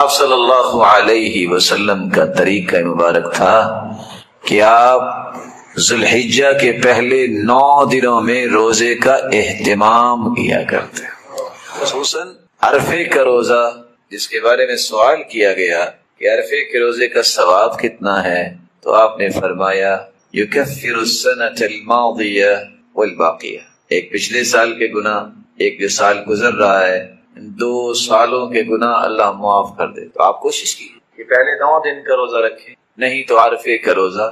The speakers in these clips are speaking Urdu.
آپ صلی اللہ علیہ وسلم کا طریقہ مبارک تھا کہ آپ ذوالحجہ کے پہلے 9 دنوں میں روزے کا اہتمام کیا کرتے، خصوصاً عرفے کا روزہ، جس کے بارے میں سوال کیا گیا کہ عرفے کے روزے کا ثواب کتنا ہے، تو آپ نے فرمایا یکفر السنۃ الماضیہ والباقیہ، ایک پچھلے سال کے گناہ، ایک جو سال گزر رہا ہے، 2 سالوں کے گناہ اللہ معاف کر دے۔ تو آپ کوشش کیجیے کہ پہلے 9 دن کا روزہ رکھیں، نہیں تو عرفے کا روزہ،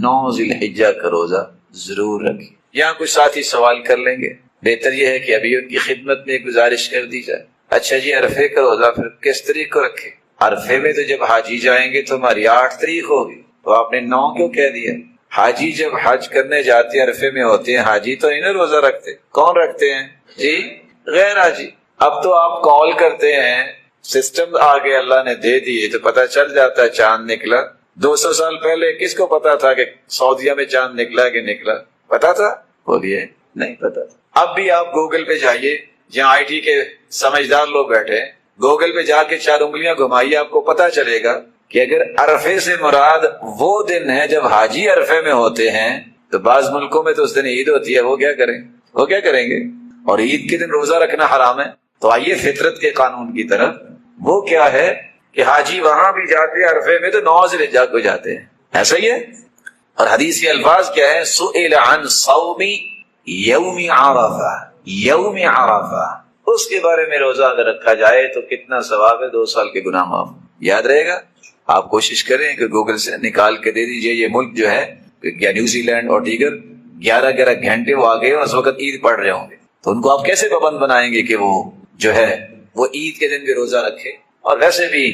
9 ذی الحجہ کا روزہ ضرور رکھیں۔ یہاں کچھ ساتھی سوال کر لیں گے، بہتر یہ ہے کہ ابھی ان کی خدمت میں گزارش کر دی جائے۔ اچھا جی، عرفے کا روزہ پھر کس تاریخ کو رکھیں؟ عرفے میں تو جب حاجی جائیں گے تو ہماری 8 تاریخ ہوگی، تو آپ نے 9 کیوں کہہ دیا؟ حاجی جب حج کرنے جاتے ہیں عرفے میں ہوتے ہیں، حاجی تو انہیں روزہ رکھتے، کون رکھتے ہیں جی؟ غیر حاجی۔ اب تو آپ کال کرتے ہیں، سسٹم آگے اللہ نے دے دیے تو پتہ چل جاتا ہے چاند نکلا۔ 200 سال پہلے کس کو پتا تھا کہ سعودیہ میں چاند نکلا کہ نکلا؟ پتا تھا؟ بولیے، نہیں پتا تھا۔ اب بھی آپ گوگل پہ جائیے، جہاں آئی ٹی کے سمجھدار لوگ بیٹھے، گوگل پہ جا کے 4 انگلیاں گھمائیے، آپ کو پتا چلے گا کہ اگر عرفے سے مراد وہ دن ہے جب حاجی عرفے میں ہوتے ہیں، تو بعض ملکوں میں تو اس دن عید ہوتی ہے، وہ کیا کریں گے؟ اور عید کے دن روزہ رکھنا حرام ہے۔ تو آئیے فطرت کے قانون کی طرف، وہ کیا ہے کہ حاجی وہاں بھی جاتے ہیں عرفے میں تو 9 ذی الحجہ کو جاتے ہیں، ایسا ہی ہے۔ اور حدیث کے الفاظ کیا ہے؟ سئل عن صوم یوم عرفہ، یوم عرفہ، اس کے بارے میں روزہ اگر رکھا جائے تو کتنا ثواب ہے، 2 سال کے گناہ معاف۔ یاد رہے گا؟ آپ کوشش کریں کہ گوگل سے نکال کے دے دیجئے۔ یہ ملک جو ہے نیوزی لینڈ اور دیگر 11 گھنٹے وہ آگے اس وقت عید پڑھ رہے ہوں گے، تو ان کو آپ کیسے پابند بنائیں گے کہ وہ جو ہے وہ عید کے دن بھی روزہ رکھے؟ اور ویسے بھی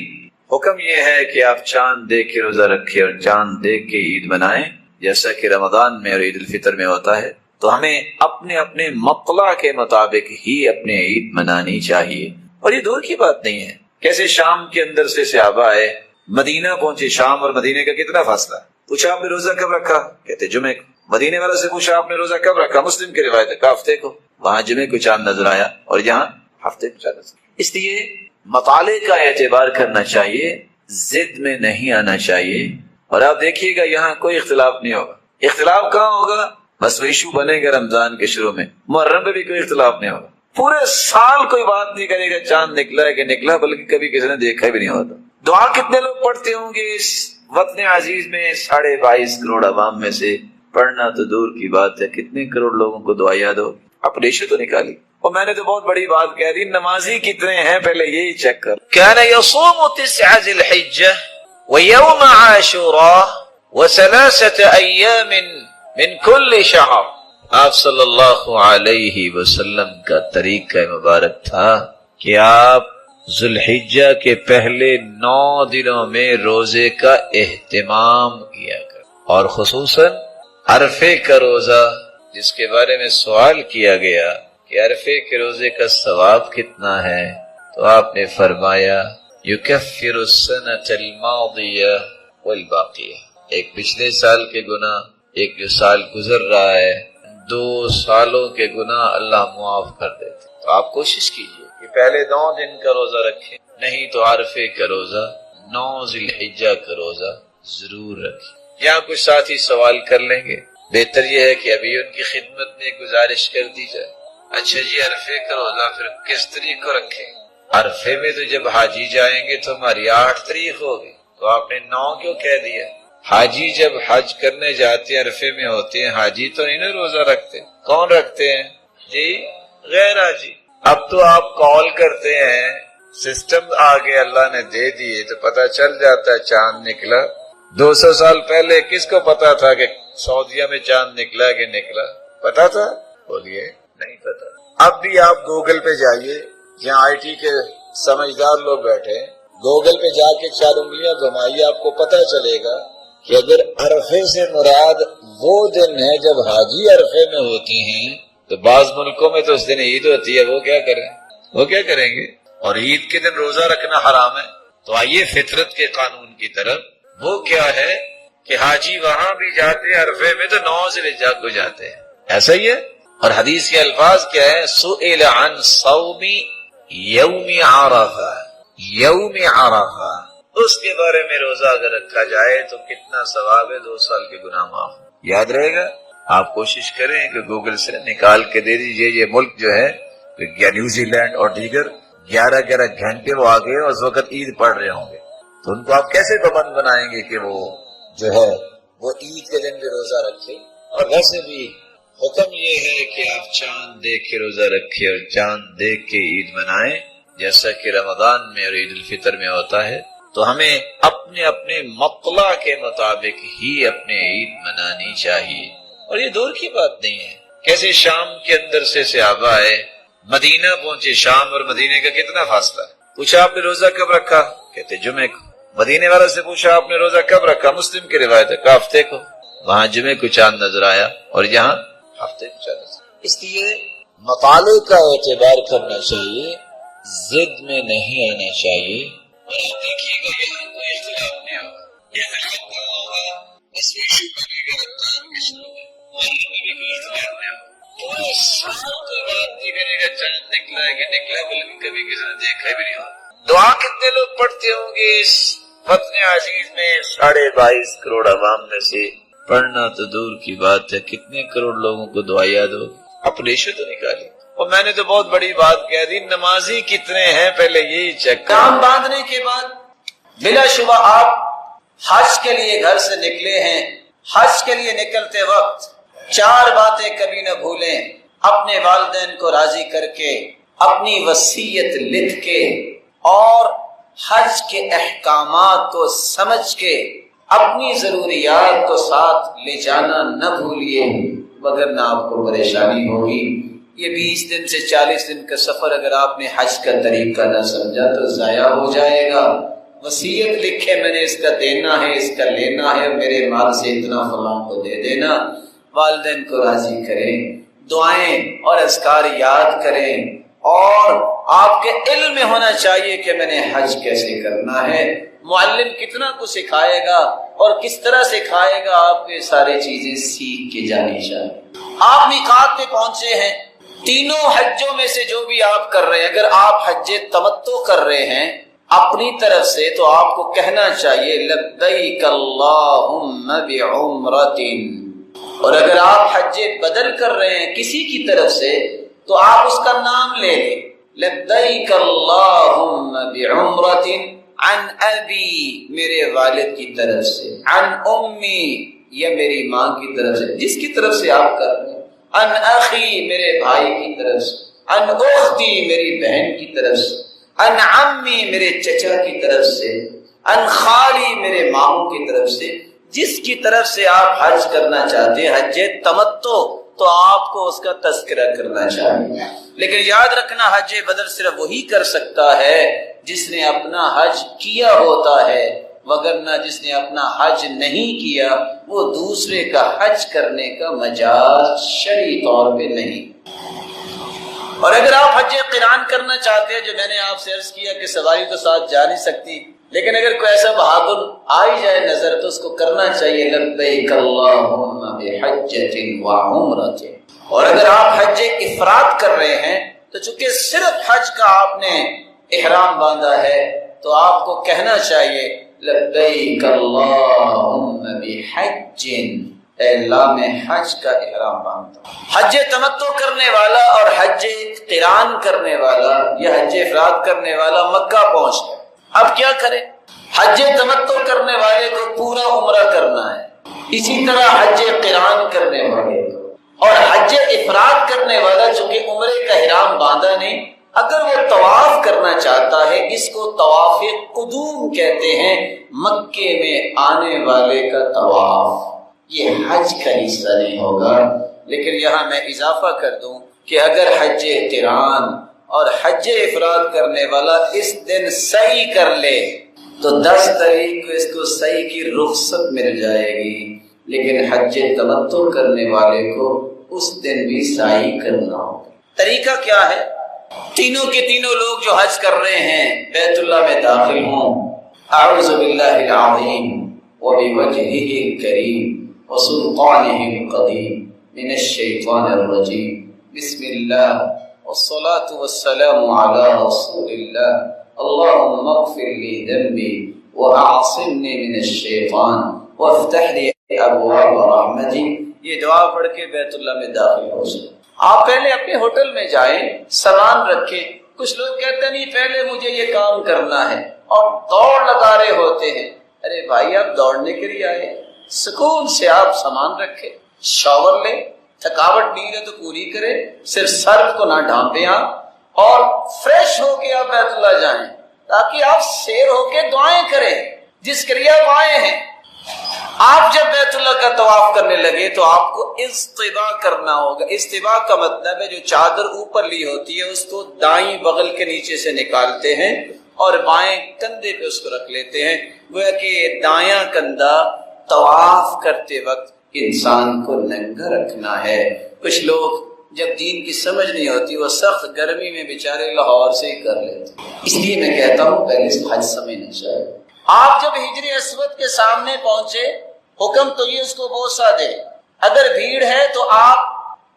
حکم یہ ہے کہ آپ چاند دیکھ کے روزہ رکھے اور چاند دیکھ کے عید منائیں، جیسا کہ رمضان میں اور عید الفطر میں ہوتا ہے۔ تو ہمیں اپنے اپنے مطلع کے مطابق ہی اپنے عید منانی چاہیے۔ اور یہ دور کی بات نہیں ہے، کیسے شام کے اندر سے صحابہ آئے، مدینہ پہنچے، شام اور مدینے کا کتنا فاصلہ؟ پوچھا آپ نے روزہ کب رکھا؟ کہتے جمعے کو۔ مدینے والے سے پوچھا آپ نے روزہ کب رکھا؟ مسلم کی روایت ہے، ہفتے کو۔ وہاں جمعے کو چاند نظر آیا اور یہاں ہفتے کو چاند نظر۔ اس لیے مطالعے کا اعتبار کرنا چاہیے، ضد میں نہیں آنا چاہیے۔ اور آپ دیکھیے گا یہاں کوئی اختلاف نہیں ہوگا۔ اختلاف کہاں ہوگا؟ بس وہ ایشو بنے گا رمضان کے شروع میں، محرم میں بھی کوئی اختلاف نہیں ہوگا۔ پورے سال کوئی بات نہیں کرے گا چاند نکلا ہے کہ نکلا، بلکہ کبھی کسی نے دیکھا بھی نہیں ہوتا۔ دعا کتنے لوگ پڑھتے ہوں گے اس وطن عزیز میں؟ 22.5 کروڑ عوام میں سے پڑھنا تو دور کی بات ہے، کتنے کروڑ لوگوں کو دعا یاد ہو؟ آپ ریشو تو نکالی۔ اور میں نے تو بہت بڑی بات کہہ دی، نمازی کتنے ہیں پہلے یہی چیک کر۔ كان يصوم 9 ذي الحجة ويوم عاشوراء و3 أيام من كل شهر۔ آپ صلی اللہ علیہ وسلم کا طریقہ مبارک تھا کہ آپ ذوالحجہ کے پہلے 9 دنوں میں روزے کا اہتمام کیا کر، اور خصوصاً عرفے کا روزہ، جس کے بارے میں سوال کیا گیا کہ عرفے کے روزے کا ثواب کتنا ہے، تو آپ نے فرمایا یکفر السنۃ الماضیہ والباقیہ، ایک پچھلے سال کے گناہ، ایک جو سال گزر رہا ہے، 2 سالوں کے گناہ اللہ معاف کر دیتے۔ تو آپ کوشش کیجیے کہ پہلے 9 دن کا روزہ رکھیں، نہیں تو عرفے کا روزہ، 9 ذی الحجہ کا روزہ ضرور رکھیں۔ یہاں کچھ ساتھی سوال کر لیں گے، بہتر یہ ہے کہ ابھی ان کی خدمت میں گزارش کر دی جائے۔ اچھا جی، عرفے کا روزہ پھر کس تاریخ کو رکھیں؟ عرفے میں تو جب حاجی جائیں گے تو ہماری 8 تاریخ ہوگی، تو آپ نے 9 کیوں کہہ دیا؟ حاجی جب حج کرنے جاتے ہیں عرفے میں ہوتے ہیں، حاجی تو انہیں روزہ رکھتے، کون رکھتے ہیں جی؟ غیر حاجی۔ اب تو آپ کال کرتے ہیں، سسٹم آگے اللہ نے دے دیے تو پتہ چل جاتا ہے چاند نکلا۔ 200 سال پہلے کس کو پتا تھا کہ سعودیہ میں چاند نکلا کہ نکلا؟ پتا تھا؟ بولیے، نہیں پتا۔ اب بھی آپ گوگل پہ جائیے، جہاں آئی ٹی کے سمجھدار لوگ بیٹھے، گوگل پہ جا کے 4 انگلیاں گھمائیے، آپ کو پتا چلے گا کہ اگر عرفے سے مراد وہ دن ہے جب حاجی عرفے میں ہوتی ہیں، تو بعض ملکوں میں تو اس دن عید ہوتی ہے، وہ کیا کریں گے؟ اور عید کے دن روزہ رکھنا حرام ہے۔ تو آئیے فطرت کے قانون کی طرف، وہ کیا ہے کہ حاجی وہاں بھی جاتے ہیں عرفے میں تو 9 ذی الحجہ کو جاتے ہیں، ایسا ہی ہے۔ اور حدیث کے الفاظ کیا ہے؟ سئل عن صوم یوم عرفہ، یوم عرفہ، اس کے بارے میں روزہ اگر رکھا جائے تو کتنا ثواب ہے، 2 سال کے گناہ معاف۔ یاد رہے گا؟ آپ کوشش کریں کہ گوگل سے نکال کے دے دیجئے، یہ ملک جو ہے یا نیوزی لینڈ اور دیگر 11 گھنٹے وہ آگے اس وقت عید پڑھ رہے ہوں گے، تو ان کو آپ کیسے پابند بنائیں گے کہ وہ جو ہے وہ عید کے دن بھی روزہ رکھے؟ اور ویسے بھی حکم یہ ہے کہ آپ چاند دیکھ کے روزہ رکھے اور چاند دیکھ کے عید منائیں، جیسا کہ رمضان میں اور عید الفطر میں ہوتا ہے۔ تو ہمیں اپنے اپنے مطلع کے مطابق ہی اپنے عید منانی چاہیے، اور یہ دور کی بات نہیں ہے۔ کیسے شام کے اندر سے صحابہ آئے، مدینہ پہنچے، شام اور مدینے کا کتنا فاصلہ ہے، پوچھا آپ نے روزہ کب رکھا؟ کہتے جمعے کو۔ مدینے والے سے پوچھا آپ نے روزہ کب رکھا؟ مسلم کی روایت ہے، کہا ہفتے کو۔ وہاں جمعے کو چاند نظر آیا اور یہاں ہفتے کو چاند نظر آیا۔ اس لیے مطالعے کا اعتبار کرنا چاہیے، ضد میں نہیں آنا چاہیے۔ اور آپ دیکھیے گا یہاں کوئی اختلاف نہیں ہوگا، یہ اختلاف کہاں ہوگا؟ اس ایشو کا بھی رمضان کے شروع میں، وہاں میں بھی کوئی اختلاف نہیں ہوگا۔ پورے سال کو بات نہیں کرے گا چاند نکلا ہے کہ نکلا، بلکہ کبھی کسی نے دیکھا بھی نہیں ہوگا۔ دعا کتنے لوگ پڑھتے ہوں گے اس وطن عزیز میں؟ 22.5 کروڑ عوام میں سے پڑھنا تو دور کی بات ہے، کتنے کروڑ لوگوں کو دعا یاد ہوگی؟ اپنے ایشو تو نکالی۔ اور میں نے تو بہت بڑی بات کہہ دی، نمازی کتنے ہیں پہلے یہی چیک کریں۔ کام باندھنے کے بعد بلا شبہ آپ حج کے لیے گھر سے نکلے ہیں، حج کے لیے نکلتے وقت 4 باتیں کبھی نہ بھولیں۔ اپنے والدین کو راضی کر کے، اپنی وصیت لکھ کے، اور حج کے احکامات کو سمجھ کے اپنی ضروریات کو ساتھ لے جانا نہ بھولیے، وگرنہ آپ کو پریشانی ہوگی۔ یہ 20 دن سے 40 دن کا سفر اگر آپ نے حج کا طریقہ نہ سمجھا تو ضائع ہو جائے گا۔ وصیت لکھے میں نے اس کا دینا ہے، اس کا لینا ہے، میرے مال سے اتنا فلاں کو دے دینا۔ والدین کو راضی کریں، دعائیں اور اذکار یاد کریں، اور آپ کے علم میں ہونا چاہیے کہ میں نے حج کیسے کرنا ہے۔ معلم کتنا کچھ سکھائے گا اور کس طرح سکھائے گا، آپ کو ساری چیزیں سیکھ کے جانی چاہیے۔ آپ میقات پہ پہنچے ہیں، تینوں حجوں میں سے جو بھی آپ کر رہے ہیں، اگر آپ حج تمتع کر رہے ہیں اپنی طرف سے تو آپ کو کہنا چاہیے لبیک اللہم بعمرۃ، اور اگر آپ حج بدل کر رہے ہیں کسی کی طرف سے تو آپ اس کا نام لے لیں، لبیک اللہم بعمرۃ عن ابی، میرے والد کی طرف سے، عن امی، یا میری ماں کی طرف سے، جس کی طرف سے آپ کر رہے ہیں، عن اخی، میرے بھائی کی طرف سے، عن اختی، میری بہن کی طرف سے، عن عمی، میرے چچا کی طرف سے، عن خالی، میرے ماموں کی طرف سے، جس کی طرف سے آپ حج کرنا چاہتے ہیں حج تمتع، تو آپ کو اس کا تذکرہ کرنا چاہیے۔ لیکن یاد رکھنا حج بدل صرف وہی کر سکتا ہے جس نے اپنا حج کیا ہوتا ہے، وگرنہ جس نے اپنا حج نہیں کیا وہ دوسرے کا حج کرنے کا مجاز شرعی طور پہ نہیں۔ اور اگر آپ حج قران کرنا چاہتے ہیں، جو میں نے آپ سے عرض کیا کہ سواری تو ساتھ جا نہیں سکتی، لیکن اگر کوئی ایسا بہادر آ ہی جائے نظر تو اس کو کرنا چاہیے لبیک اللہم بحجۃ وعمرۃ۔ اور اگر آپ حج افراد کر رہے ہیں تو چونکہ صرف حج کا آپ نے احرام باندھا ہے تو آپ کو کہنا چاہیے لبیک اللہم بحج، اے اللہ میں حج کا احرام باندھتا ہوں۔ حج تمتع کرنے والا اور حج قران کرنے والا یا حج افراد کرنے والا مکہ پہنچ گیا، اب کیا کرے؟ حج تمتع کرنے والے کو پورا عمرہ کرنا ہے، اسی طرح حج قران کرنے والے کو، اور حج افراد کرنے والا جو کہ عمرے کا احرام باندھا نہیں، اگر وہ طواف کرنا چاہتا ہے، اس کو طواف قدوم کہتے ہیں، مکے میں آنے والے کا طواف، یہ حج کا حصہ نہیں ہوگا۔ لیکن یہاں میں اضافہ کر دوں کہ اگر حج قران اور حج افراد کرنے والا اس دن سعی کر لے تو 10 تاریخ کو اس کو سعی کی رخصت مل جائے گی، لیکن حج تمتع کرنے والے کو اس دن بھی سعی کرنا ہوگا۔ طریقہ کیا ہے؟ تینوں کے تینوں لوگ جو حج کر رہے ہیں بیت اللہ میں داخل ہوں، اعوذ باللہ العظیم وبوجہہ الکریم وسلطانہ القدیم من الشیطان الرجیم، بسم اللہ والصلاة والسلام علی رسول اللہ اللهم اغفر لي ذنبي واعصمني من الشیطان وافتح لي ابواب رحمتي. یہ دعا پڑھ کے بیت اللہ میں داخل ہو جائیں. آپ پہلے اپنے ہوٹل میں جائیں، سامان رکھیں. کچھ لوگ کہتے ہیں نہیں پہلے مجھے یہ کام کرنا ہے اور دوڑ لگا رہے ہوتے ہیں. ارے بھائی آپ دوڑنے کے لیے آئے، سکون سے آپ سامان رکھیں، شاور لیں، تھکاوٹ نہیں ہے تو پوری کرے، صرف سرف کو نہ ڈھانپیں آپ، اور فریش ہو کے آپ بیت اللہ جائیں تاکہ آپ سیر ہو کے دعائیں کریں جس کے لیے آپ آئے ہیں. آپ جب بیت اللہ کا طواف کرنے لگے تو آپ کو استباء کرنا ہوگا. استباء کا مطلب ہے جو چادر اوپر لی ہوتی ہے اس کو دائیں بغل کے نیچے سے نکالتے ہیں اور بائیں کندھے پہ اس کو رکھ لیتے ہیں. گویا کہ دایاں کندھا طواف کرتے وقت انسان کو ننگا رکھنا ہے. کچھ لوگ جب دین کی سمجھ نہیں ہوتی وہ سخت گرمی میں بیچارے لاہور سے ہی کر لیتے. اس لیے میں کہتا ہوں پہلے سے حج سمجھنا چاہیے. آپ جب حجر اسود کے سامنے پہنچے حکم تو یہ اس کو بوسہ دے. اگر بھیڑ ہے تو آپ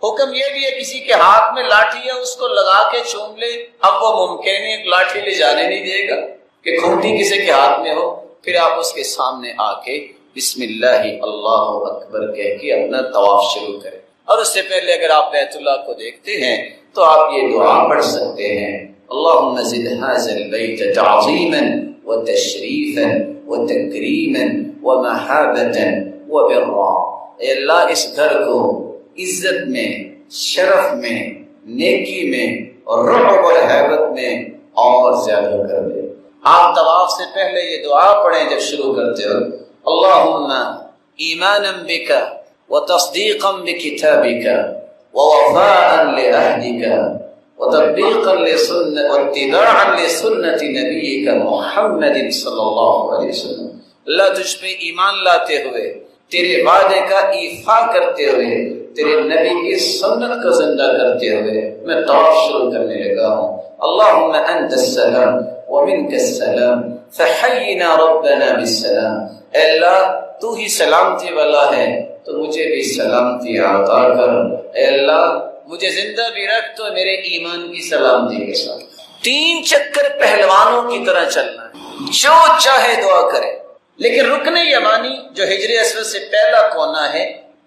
حکم یہ بھی ہے کسی کے ہاتھ میں لاٹھی ہے اس کو لگا کے چوم لے. اب وہ ممکن ہے لاٹھی لے جانے نہیں دے گا کہ کھوٹی کسی کے ہاتھ میں ہو. پھر آپ اس کے سامنے آ کے بسم اللہ اللہ اکبر کہہ کے اپنا طواف شروع کریں. اور اس سے پہلے اگر آپ بیت اللہ کو دیکھتے ہیں تو آپ یہ دعا پڑھ سکتے ہیں اللہم زد ھذا البیت تعظیما وتشریفا وتکریما ومحابتا وبرا. اے اللہ اس گھر کو عزت میں، شرف میں، نیکی میں اور رعب اور ہیبت میں اور زیادہ کر دے. آپ طواف سے پہلے یہ دعا پڑھیں جب شروع کرتے ہو اللہم ایمانا بک وتصدیقا بکتابک ووفاء لعہدک وتطبیقا واتباعا لسنت نبیک محمد صلی اللہ علیہ وسلم. اللہ تجھ پہ ایمان لاتے ہوئے، تیرے وعدے کا ایفا کرتے ہوئے، تیرے نبی کی سنت کو زندہ کرتے ہوئے میں طواف شروع کرنے لگا ہوں. اللہم انت السلام ومنک السلام فحینا ربنا بالسلام. اے اللہ تو ہی سلامتی والا ہے تو مجھے بھی سلامتی عطا کر. اے اللہ مجھے زندہ بھی رکھ تو میرے ایمان کی سلامتی کے ساتھ. 3 چکر پہلوانوں کی طرح چلنا ہے، جو چاہے دعا کرے. لیکن رکن یمانی جو حجر اسود سے پہلا کونا ہے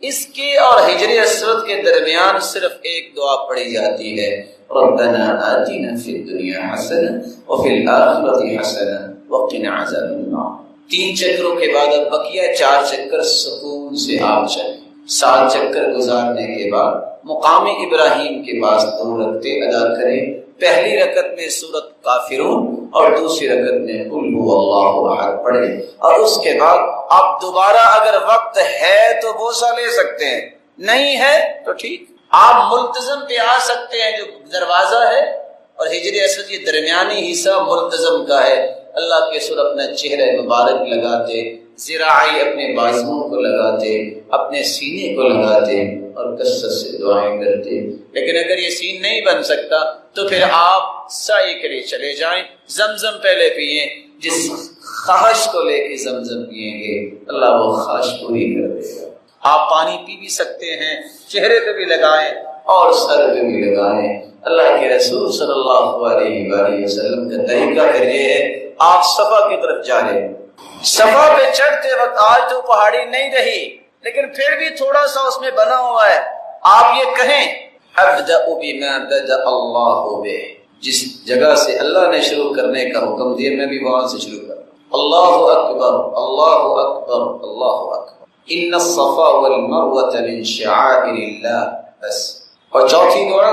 اس کے اور حجر اسود کے درمیان صرف ایک دعا پڑھی جاتی ہے ربنا آتنا فی الدنیا حسنہ وفی الآخرۃ حسنہ وقنا عذاب النار. 3 چکروں کے بعد اب بقیہ 4 چکر سکون سے آپ چلیں. 7 چکر گزارنے کے بعد مقام ابراہیم کے پاس 2 رکعتیں ادا کریں. پہلی رکعت میں سورۃ کافرون اور دوسری رکعت میں قل هو اللہ احد پڑھیں. اور اس کے بعد آپ دوبارہ اگر وقت ہے تو بوسہ لے سکتے ہیں، نہیں ہے تو ٹھیک. آپ ملتزم پہ آ سکتے ہیں جو دروازہ ہے اور حجر اسود یہ درمیانی حصہ ملتزم کا ہے. اللہ کے سر اپنا چہرہ مبارک لگاتے، ذراعی اپنے بازوؤں کو لگاتے، اپنے سینے کو لگاتے اور کثرت سے دعائیں کرتے. لیکن اگر یہ سین نہیں بن سکتا تو پھر آپ سعی کے لیے چلے جائیں. زمزم پہلے پئیں. جس خواہش کو لے کے زمزم پئیں گے اللہ وہ خواہش پوری کر دے گا. آپ پانی پی بھی سکتے ہیں، چہرے پہ بھی لگائیں اور سر پہ بھی لگائیں. اللہ کے رسول صلی اللہ علیہ وآلہ وسلم کا طریقہ پھر یہ ہے آپ صفا کی طرف جا رہے ہیں. صفا پہ چڑھتے وقت آج تو پہاڑی نہیں رہی لیکن پھر بھی تھوڑا سا اس میں بنا ہوا ہے. آپ یہ کہیں ابدأ بما بدأ اللہ بہ. جس جگہ سے اللہ نے شروع کرنے کا حکم دیا میں بھی وہاں سے شروع کروں. اللہ اکبر اللہ اکبر اللہ اکبر. ان الصفا والمروة من شعائر اللہ. بس. اور چوتھی دعا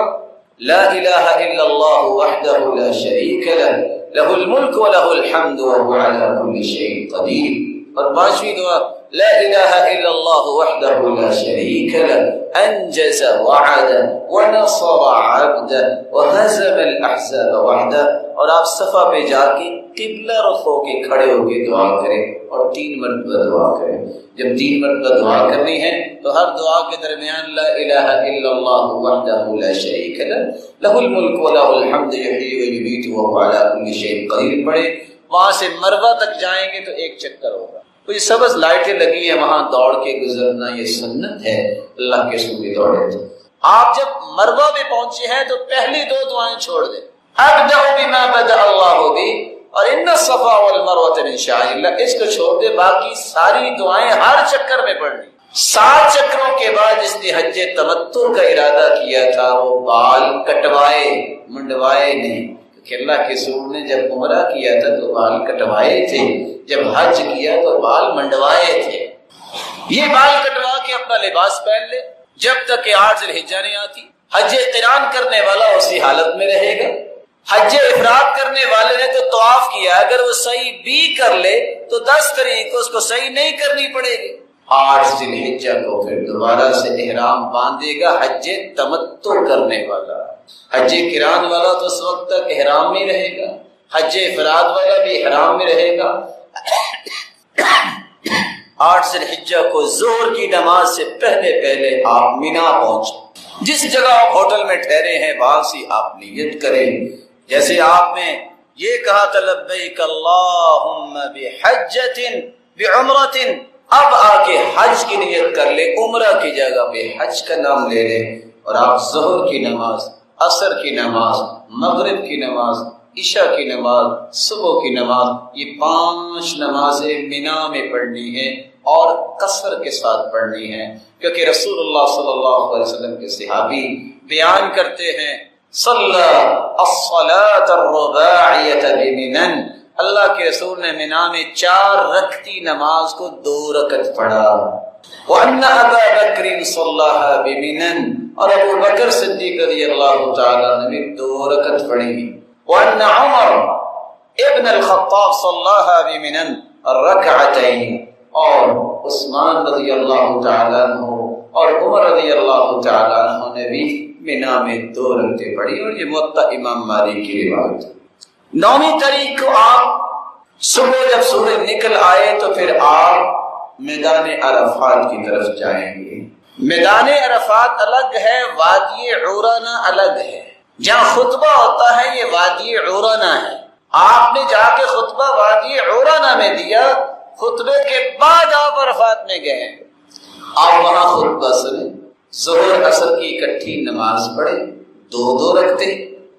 لا الہ الا اللہ وحدہ لا شریک لہ لہ الملک ولہ الحمد وهو على كل شيء قدیر. اور 5ویں دعا لا الہ الا اللہ وحدہ لا شریک لہ انجز وعدہ ونصر عبدہ وہزم الاحزاب وحدہ. اور آپ صفا پہ جا کے قبلہ رخ ہو کے کھڑے ہو کے دعا کریں اور 3 مرتبہ دعا کریں. جب 3 مرتبہ دعا کرنی ہے تو ہر دعا کے درمیان لا الہ الا اللہ وحدہ لا شریک لہ لہ الملک ولہ الحمد یحیی ویمیت وہو علی کل شیء قدیر پڑھے. وہاں سے مروہ تک جائیں گے تو 1 چکر ہوگا. کوئی سبز لائٹیں لگی ہیں وہاں دوڑ کے گزرنا یہ سنت ہے. اللہ کے رسول دوڑے تھے. آپ جب مروہ پہ پہنچے ہیں تو پہلی 2 دعائیں چھوڑ دیں. ابدأ بما بدأ اللہ بھی اور ان الصفا والمروۃ من شعائر اللہ، اس کو چھوڑ دے، باقی ساری دعائیں ہر چکر میں پڑھنی۔ 7 چکروں کے بعد جس نے حج تمتع کا ارادہ کیا تھا وہ بال کٹوائے، منڈوائے نہیں، کیونکہ اللہ کے رسول نے جب عمرہ کیا تھا تو بال کٹوائے تھے، جب حج کیا تو بال منڈوائے تھے۔ یہ بال کٹوا کے اپنا لباس پہن لے جب تک کہ 8 ذی الحجہ نہیں آتی۔ حج قران کرنے والا اسی حالت میں رہے گا۔ حج افراد کرنے والے نے تو طواف کیا، اگر وہ صحیح بھی کر لے تو 10 تاریخ کو اس کو صحیح نہیں کرنی پڑے گی۔ 8 ذی الحجہ کو پھر دوبارہ سے احرام باندھے گا حج تمتع کرنے والا۔ حج قران والا تو اس وقت تک احرام میں رہے گا، حج افراد والا بھی احرام میں رہے گا۔ 8 ذی الحجہ کو ظہر کی نماز سے پہلے آپ مینا پہنچے، جس جگہ آپ ہوٹل میں ٹھہرے ہیں وہاں سے آپ نیت کریں، جیسے آپ نے یہ کہا تھا لبیک اللہم بحجۃ بعمرۃ، اب آ کے حج کی نیت کر لے، عمرہ کی جگہ پہ حج کا نام لے لے، اور آپ ظہر کی نماز، عصر کی نماز، مغرب کی نماز، عشاء کی نماز، صبح کی نماز، یہ 5 نمازیں مینا میں پڑھنی ہیں اور قصر کے ساتھ پڑھنی ہیں، کیونکہ رسول اللہ صلی اللہ علیہ وسلم کے صحابی بیان کرتے ہیں صلی الصلاۃ الرباعیۃ بمنن، اللہ کے رسول نے مینا میں 4 رکعتی نماز کو 2 رکعت پڑھا۔ وَأَنَّ أَبَا بَكْرٍ صَلَّاهَا بِمِنَن، اور ابو بکر صدیق رضی اللہ تعالیٰ نے بھی 2 رکعت پڑھی۔ وَأَنَّ عمر ابن الخطاب صَلَّاهَا بِمِنَن الرَّكْعَتَيْن، اور عثمان رضی اللہ تعالیٰ عنہ اور عمر رضی اللہ تعالیٰ عنہ نے بھی مینا میں 2 رکعتیں پڑھی، اور یہ موطا امام مالک کی روایت ہے۔ 9ویں تاریخ کو آپ صبح جب سورج نکل آئے تو پھر آپ میدان عرفات کی طرف جائیں گے۔ میدان عرفات الگ ہے، وادی عورانہ الگ ہے۔ جہاں خطبہ ہوتا ہے یہ وادی عورانہ ہے، آپ نے جا کے خطبہ وادی عورانہ میں دیا، خطبے کے بعد آپ عرفات میں گئے، آپ وہاں خطبہ سنیں، ظہر عصر کی اکٹھی نماز پڑھیں، 2 رکعتیں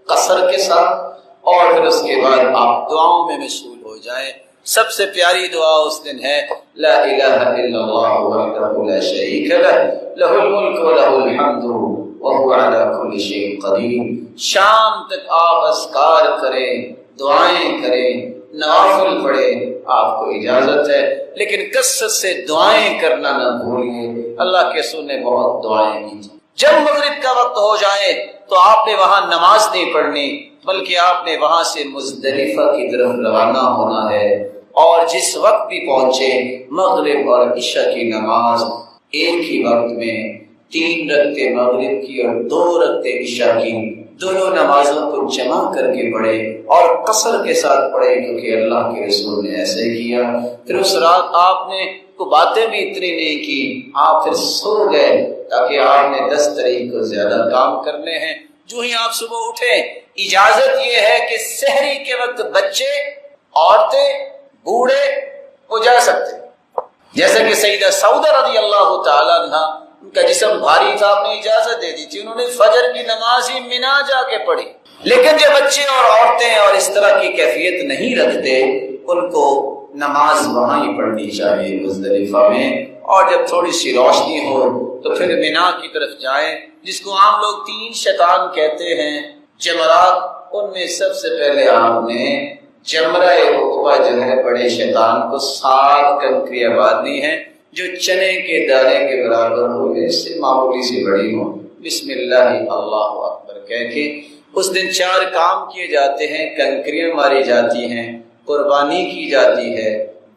قصر کے ساتھ، اور پھر اس کے بعد آپ دعاؤں میں مشغول ہو جائیں۔ سب سے پیاری دعا اس دن ہے لا الہ الا اللہ وحدہ لا شریک لہ لہ الملک ولہ الحمد وہو علی کل شیء قدیر۔ شام تک آپ اذکار کریں، دعائیں کریں، نوافل پڑھیں، آپ کو اجازت ہے، لیکن کثرت سے دعائیں کرنا نہ بھولیں۔ اللہ کے رسول نے بہت دعائیں کی تھیں۔ جب مغرب کا وقت ہو جائے تو آپ نے وہاں نماز نہیں پڑھنی، بلکہ آپ نے وہاں سے مزدلفہ کی طرف روانہ ہونا ہے، اور جس وقت بھی پہنچے مغرب اور عشاء کی نماز ایک ہی وقت میں 3 رکعتیں مغرب کی اور 2 رکعتیں عشاء کی، دونوں نمازوں کو جمع کر کے پڑھے اور قصر کے ساتھ پڑھے، کیونکہ اللہ کے رسول نے ایسے کیا۔ پھر اس رات آپ نے کو باتیں بھی اتنی نہیں کی، آپ پھر سو گئے، تاکہ آپ نے 10 تاریخ کو زیادہ کام کرنے ہیں۔ جو ہی آپ صبح اٹھے، اجازت یہ ہے کہ سحری کے وقت بچے، عورتیں، بوڑھے وہ جا سکتے، جیسے کہ سیدہ سعودہ رضی اللہ تعالیٰ عنہ، ان کا جسم بھاری تھا، آپ نے اجازت دے دی تھی، انہوں نے فجر کی نماز ہی مینا جا کے پڑھی۔ لیکن جو بچے اور عورتیں اور اس طرح کی کیفیت نہیں رکھتے، ان کو نماز وہاں ہی پڑھنی چاہیے مزدلفہ میں، اور جب تھوڑی سی روشنی ہو تو پھر مینا کی طرف جائیں، جس کو عام لوگ 3 شیطان کہتے ہیں، جمرات۔ ان میں سب سے پہلے آپ نے جمرہ عقبہ جو ہے بڑے شیطان کو 7 کنکریاں باندھنی ہے، جو چنے کے دانے کے برابر ہو، اس سے معمولی سی بڑی ہو، بسم اللہ اللہ اکبر کہہ کے اس دن 4 کام کیے جاتے ہیں، کنکریاں ماری جاتی ہیں، قربانی کی جاتی ہے،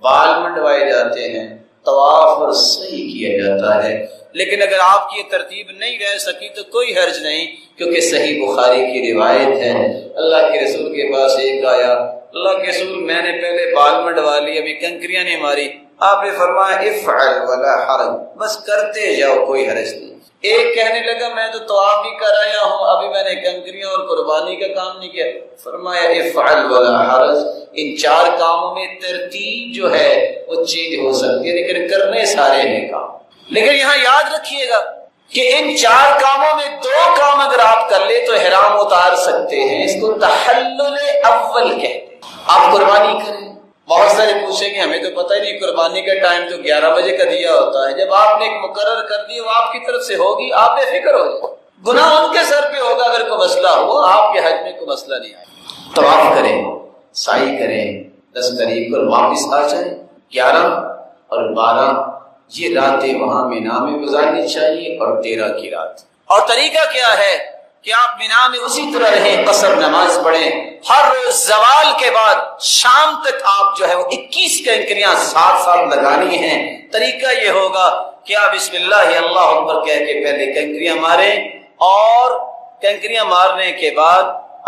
بال منڈوائے جاتے ہیں، طواف اور سعی کیا جاتا ہے۔ لیکن اگر آپ کی یہ ترتیب نہیں رہ سکی تو کوئی حرج نہیں، کیونکہ صحیح بخاری کی روایت ہے، اللہ کے رسول کے پاس ایک آیا، اللہ کے رسول میں نے پہلے بال منڈوا لی، ابھی کنکریاں نہیں ماری۔ آپ نے فرمایا افعل ولا حرج، بس کرتے جاؤ، کوئی حرج نہیں۔ ایک کہنے لگا میں تو طواف بھی کر آیا ہوں، ابھی میں نے کنکریاں اور قربانی کا کام نہیں کیا۔ فرمایا افعل ولا حرج، ان 4 کاموں میں ترتیب جو ہے وہ چینج ہو سکتی ہے، لیکن کرنے سارے ہیں کام۔ لیکن یہاں یاد رکھیے گا کہ ان 4 کاموں میں 2 کام اگر آپ کر لے تو احرام اتار سکتے ہیں. اس کو تحلل اول کہتے ہیں. آپ قربانی کریں. بہت سارے پوچھیں گے ہمیں تو پتہ ہی نہیں قربانی کا ٹائم تو 11 بجے کا دیا ہوتا ہے. جب آپ نے ایک مقرر کر دی وہ آپ کی طرف سے ہوگی, آپ بے فکر ہو جائیں. گناہ ان کے سر پہ ہوگا اگر کوئی مسئلہ ہو, آپ کے حج میں کوئی مسئلہ نہیں آئے. طواف کریں, سعی کریں, 10 تاریخ پر واپس آ جائیں. 11 اور 12 یہ راتیں وہاں مینا میں گزارنی چاہیے اور 13 کی رات. اور طریقہ کیا ہے کہ آپ مینا میں اسی طرح رہیں, قصر نماز پڑھیں. ہر روز زوال کے بعد شام تک آپ جو ہے وہ 21 کنکریاں ساتھ ساتھ لگانی ہیں. طریقہ یہ ہوگا کہ آپ بسم اللہ اللہ اکبر کہہ کے پہلے کنکریاں ماریں, اور کنکریاں مارنے کے بعد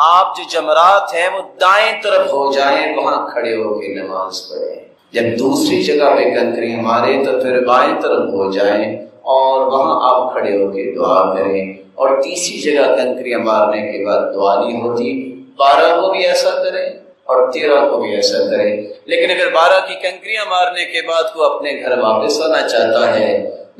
آپ جو جمرات ہیں وہ دائیں طرف ہو جائیں, وہاں کھڑے ہو کے نماز پڑھیں. جب دوسری جگہ پہ کنکریاں ماریں تو پھر بائیں طرف ہو جائیں اور وہاں آپ کھڑے ہو کے دعا کریں. اور تیسری جگہ کنکریاں مارنے کے بعد دعا نہیں ہوتی. 12 کو بھی ایسا کریں اور 13 کو بھی ایسا کریں. لیکن اگر 12 کی کنکریاں مارنے کے بعد کو اپنے گھر واپس آنا چاہتا ہے,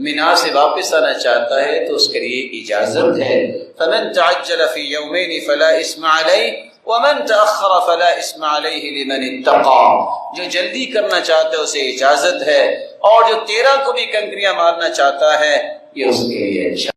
مینا سے واپس آنا چاہتا ہے, تو اس کے لیے اجازت ہے. فمن تعجل فی یومین فلا اسم علیہ ومن تأخر فلا اسم علیہ لمن اتقى. جو جلدی کرنا چاہتا ہے اسے اجازت ہے, اور جو 13 کو بھی کنکریاں مارنا چاہتا ہے یہ اس کے لیے اچھا.